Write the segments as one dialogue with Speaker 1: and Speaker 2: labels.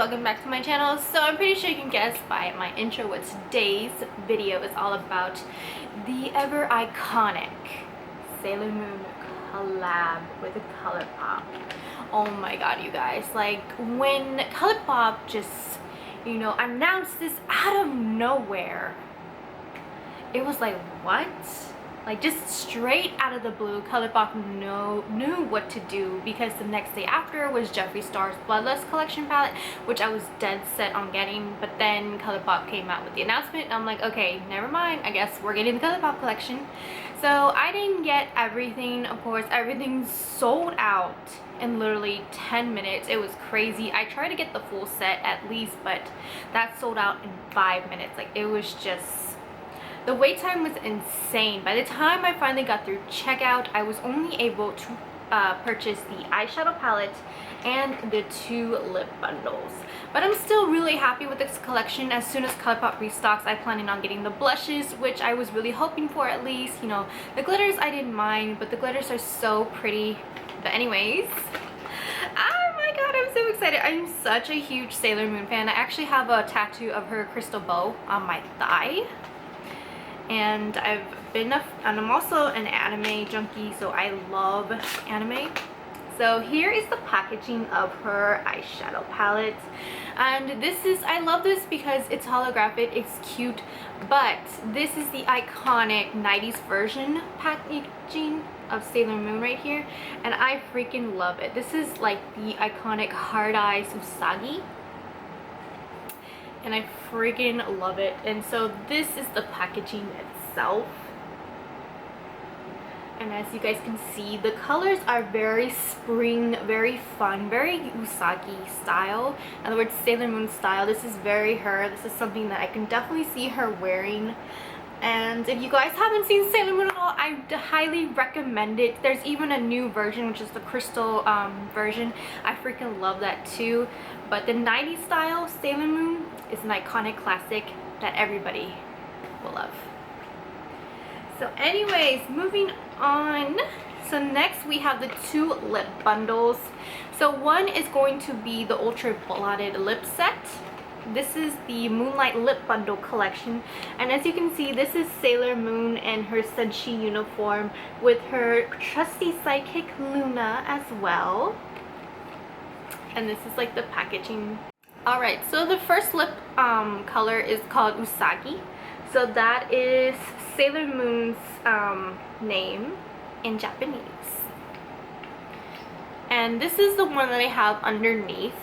Speaker 1: welcome back to my channel. So I'm pretty sure you can guess by my intro what today's video is all about. The ever iconic Sailor Moon collab with Colourpop. Oh my god, you guys, like when Colourpop just, you know, announced this out of nowhere, it was like, what? Like, just straight out of the blue, Colourpop knew what to do, because the next day after was Jeffree Star's Bloodlust collection palette, which I was dead set on getting, but then Colourpop came out with the announcement and I'm like, okay, never mind, I guess we're getting the Colourpop collection. So I didn't get everything, of course. Everything sold out in literally 10 minutes. It was crazy. I tried to get the full set at least, but that sold out in 5 minutes. Like, it was just, the wait time was insane. By the time I finally got through checkout, I was only able to purchase the eyeshadow palette and the 2 lip bundles. But I'm still really happy with this collection. As soon as Colourpop restocks, I'm planning on getting the blushes, which I was really hoping for at least. You know, the glitters I didn't mind, but the glitters are so pretty. But anyways, oh my god, I'm so excited. I'm such a huge Sailor Moon fan. I actually have a tattoo of her crystal bow on my thigh. And I'm also an anime junkie, so I love anime. So here is the packaging of her eyeshadow palette, and this is, I love this because it's holographic, it's cute, but this is the iconic 90s version packaging of Sailor Moon right here, and I freaking love it. This is like the iconic hard eyes Usagi, and I freaking love it. And so this is the packaging itself, and as you guys can see, the colors are very spring, very fun, very Usagi style. In other words, Sailor Moon style. This is very her. This is something that I can definitely see her wearing. And if you guys haven't seen Sailor Moon at all, I highly recommend it. There's even a new version, which is the crystal version. I freaking love that too. But the 90s style Sailor Moon is an iconic classic that everybody will love. So anyways, moving on. So next we have the 2 lip bundles. So one is going to be the Ultra Blotted Lip Set. This is the Moonlight Lip Bundle collection, and as you can see, this is Sailor Moon in her Senshi uniform with her trusty sidekick Luna as well. And this is like the packaging. Alright, so the first lip color is called Usagi. So that is Sailor Moon's name in Japanese. And this is the one that I have underneath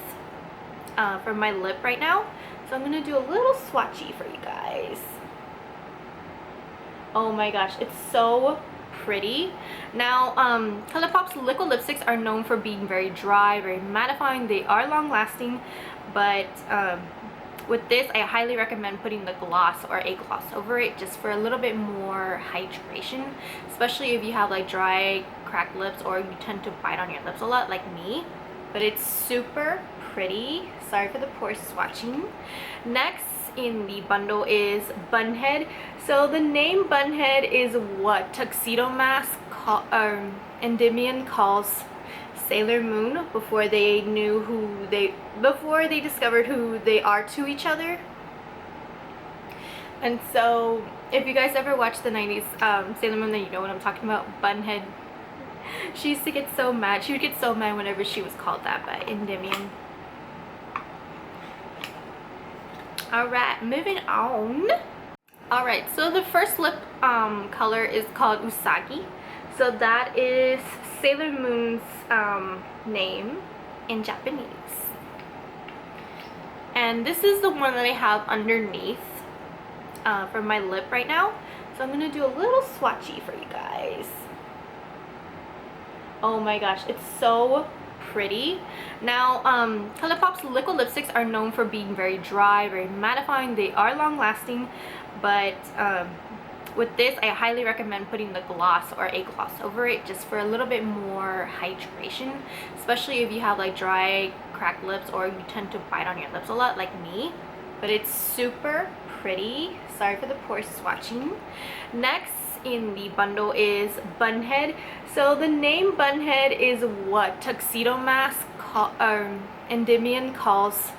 Speaker 1: for my lip right now. So I'm going to do a little swatchy for you guys. Oh my gosh, it's so pretty. Now, Colourpop's liquid lipsticks are known for being very dry, very mattifying. They are long lasting, but with this, I highly recommend putting the gloss or a gloss over it just for a little bit more hydration, especially if you have like dry, cracked lips, or you tend to bite on your lips a lot like me. But it's super pretty. Sorry for the poor swatching. Next in the bundle is Bunhead. So the name Bunhead is what Tuxedo Mask Endymion calls Sailor Moon before they discovered who they are to each other. And so if you guys ever watched the 90s Sailor Moon, then you know what I'm talking about. Bunhead, she used to get so mad. She would get so mad whenever she was called that by Endymion. Alright, moving on. Alright, so the first lip color is called Usagi. So that is Sailor Moon's name in Japanese. And this is the one that I have underneath for my lip right now. So I'm going to do a little swatchy for you guys. Oh my gosh, it's so pretty. Now, Colourpop's liquid lipsticks are known for being very dry, very mattifying. They are long lasting, but with this, I highly recommend putting the gloss or a gloss over it just for a little bit more hydration, especially if you have like dry, cracked lips, or you tend to bite on your lips a lot like me. But it's super pretty. Sorry for the poor swatching. Next in the bundle is Bunhead. So the name Bunhead is what Tuxedo Mask Endymion calls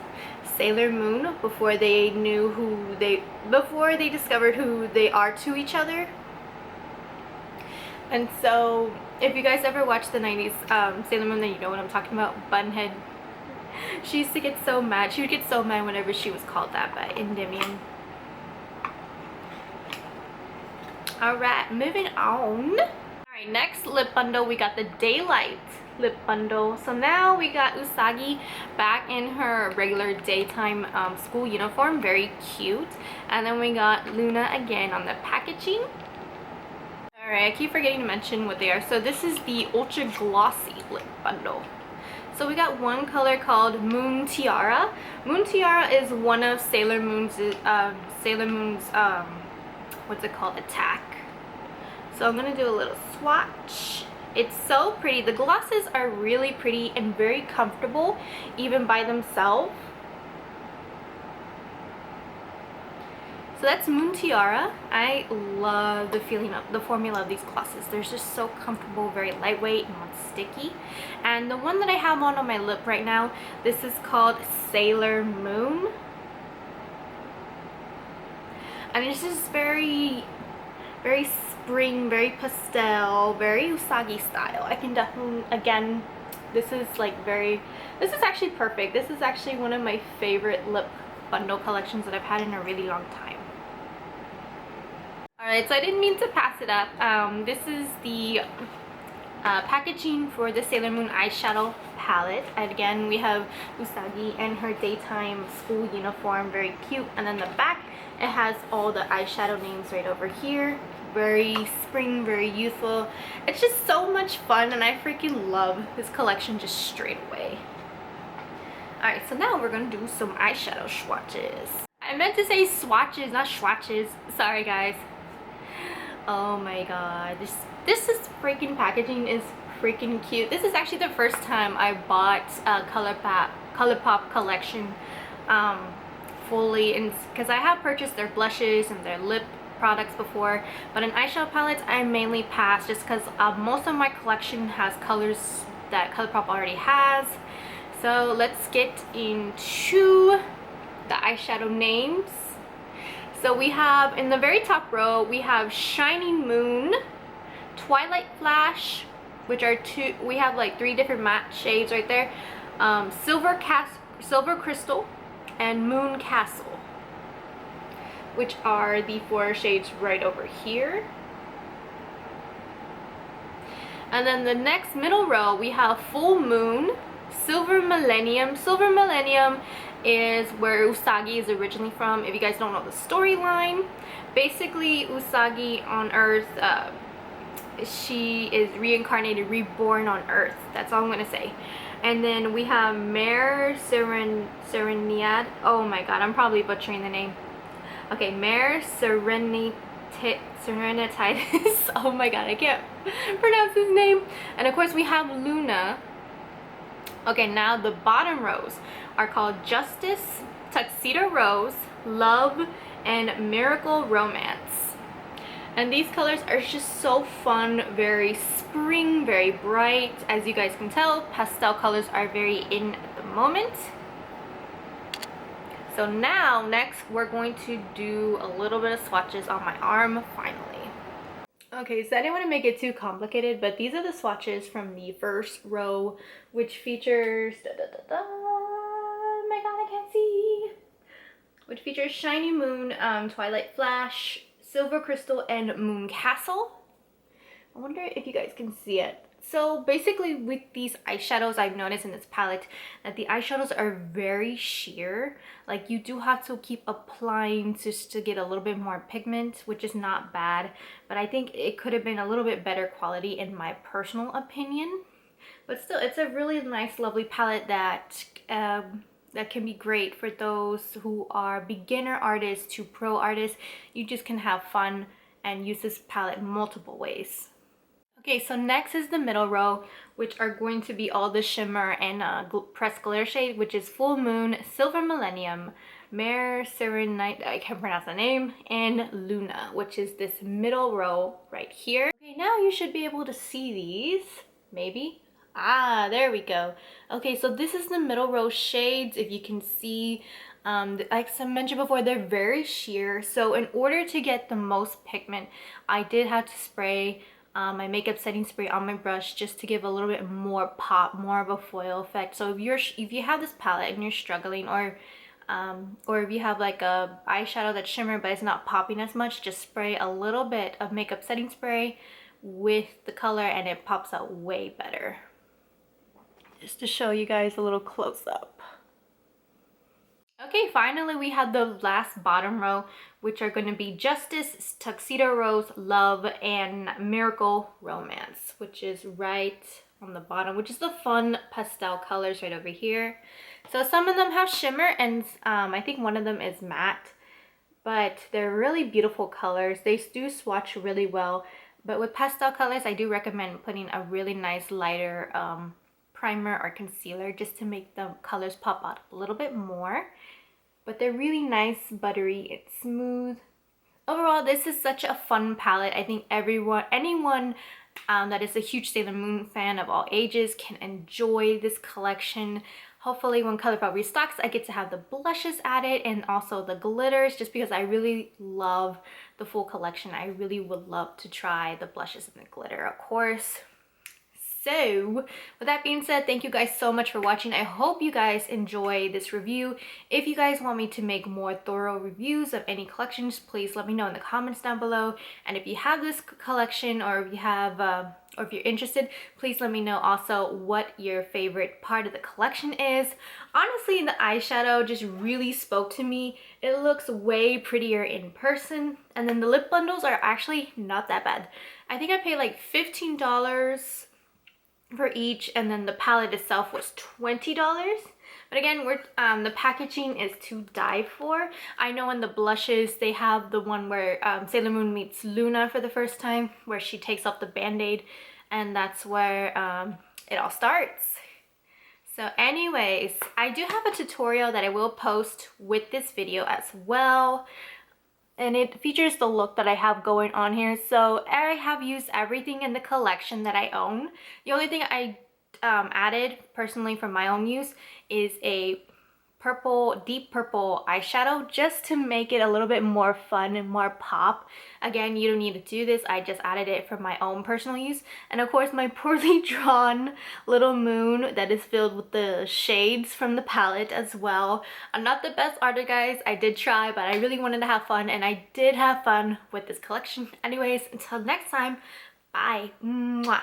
Speaker 1: Sailor Moon before they discovered who they are to each other. And so if you guys ever watched the 90s Sailor Moon, then you know what I'm talking about. Bunhead. She used to get so mad. She would get so mad whenever she was called that by Endymion. Alright, moving on. Alright, next lip bundle, we got the Daylight lip bundle. So now we got Usagi back in her regular daytime school uniform. Very cute. And then we got Luna again on the packaging. Alright, I keep forgetting to mention what they are. So this is the Ultra Glossy lip bundle. So we got one color called Moon Tiara. Moon Tiara is one of Sailor Moon's what's it called, attack. So I'm gonna do a little swatch. It's so pretty. The glosses are really pretty and very comfortable even by themselves. So that's Moon Tiara. I love the feeling of the formula of these glosses. They're just so comfortable, very lightweight and not sticky. And the one that I have on my lip right now, this is called Sailor Moon. And it's just very spring, very pastel, very Usagi style. I can definitely, again, this is actually perfect. This is actually one of my favorite lip bundle collections that I've had in a really long time. Alright, so I didn't mean to pass it up. This is the packaging for the Sailor Moon eyeshadow palette. And again, we have Usagi and her daytime school uniform, very cute. And then the back, it has all the eyeshadow names right over here. Very spring, very youthful. It's just so much fun, and I freaking love this collection just straight away. Alright, so now we're gonna do some eyeshadow swatches. I meant to say swatches, not swatches. Sorry guys. Oh my god, this is freaking packaging is freaking cute. This is actually the first time I bought a Colourpop collection fully, and because I have purchased their blushes and their lip products before, but in eyeshadow palettes I mainly pass just because most of my collection has colors that Colourpop already has. So let's get into the eyeshadow names. So we have, in the very top row, we have Shining Moon, Twilight Flash, which are we have like 3 different matte shades right there, Silver Crystal, and Moon Castle, which are the 4 shades right over here. And then the next middle row, we have Full Moon, Silver Millennium. Silver Millennium is where Usagi is originally from. If you guys don't know the storyline, basically Usagi on Earth, she is reincarnated, reborn on Earth. That's all I'm gonna say. And then we have Mare Serenidad. Oh my god, I'm probably butchering the name. Okay, Mare Serenitatis. Oh my god, I can't pronounce his name. And of course we have Luna. Okay, now the bottom rows are called Justice, Tuxedo Rose, Love, and Miracle Romance. And these colors are just so fun, very spring, very bright. As you guys can tell, pastel colors are very in at the moment. So now, next, we're going to do a little bit of swatches on my arm, finally. Okay, so I didn't want to make it too complicated, but these are the swatches from the first row, which features, oh my god, I can't see, which features Shiny Moon, Twilight Flash, Silver Crystal, and Moon Castle. I wonder if you guys can see it. So basically with these eyeshadows, I've noticed in this palette that the eyeshadows are very sheer. Like you do have to keep applying just to get a little bit more pigment, which is not bad. But I think it could have been a little bit better quality in my personal opinion. But still, it's a really nice, lovely palette that can be great for those who are beginner artists to pro artists. You just can have fun and use this palette multiple ways. Okay, so next is the middle row, which are going to be all the shimmer and pressed glitter shade, which is Full Moon, Silver Millennium, Mare Serenite, I can't pronounce the name, and Luna, which is this middle row right here. Okay, now you should be able to see these, maybe. Ah, there we go. Okay, so this is the middle row shades. If you can see, like I mentioned before, they're very sheer. So in order to get the most pigment, I did have to spray my makeup setting spray on my brush just to give a little bit more pop, more of a foil effect. So if you have this palette and you're struggling, or if you have like a eyeshadow that's shimmer but it's not popping as much, just spray a little bit of makeup setting spray with the color and it pops out way better. Just to show you guys a little close up. Okay, finally we have the last bottom row, which are going to be Justice, Tuxedo Rose, Love, and Miracle Romance, which is right on the bottom, which is the fun pastel colors right over here. So some of them have shimmer, and I think one of them is matte, but they're really beautiful colors. They do swatch really well, but with pastel colors, I do recommend putting a really nice lighter primer or concealer just to make the colors pop out a little bit more. But they're really nice, buttery, it's smooth. Overall, this is such a fun palette. I think anyone that is a huge Sailor Moon fan of all ages can enjoy this collection. Hopefully when Colourpop restocks, I get to have the blushes added and also the glitters, just because I really love the full collection. I really would love to try the blushes and the glitter, of course. So with that being said, thank you guys so much for watching. I hope you guys enjoy this review. If you guys want me to make more thorough reviews of any collections, please let me know in the comments down below. And if you have this collection, or if you have or if you're interested, please let me know also what your favorite part of the collection is. Honestly, the eyeshadow just really spoke to me. It looks way prettier in person, and then the lip bundles are actually not that bad. I think I paid like $15 for each, and then the palette itself was $20. But again, the packaging is to die for. I know in the blushes they have the one where Sailor Moon meets Luna for the first time, where she takes off the band-aid, and that's where it all starts. So anyways, I do have a tutorial that I will post with this video as well, and it features the look that I have going on here. So I have used everything in the collection that I own. The only thing I added personally for my own use is a deep purple eyeshadow, just to make it a little bit more fun and more pop. Again, you don't need to do this. I just added it for my own personal use. And of course, my poorly drawn little moon that is filled with the shades from the palette as well. I'm not the best artist, guys. I did try, but I really wanted to have fun, and I did have fun with this collection. Anyways, until next time, bye. Mwah.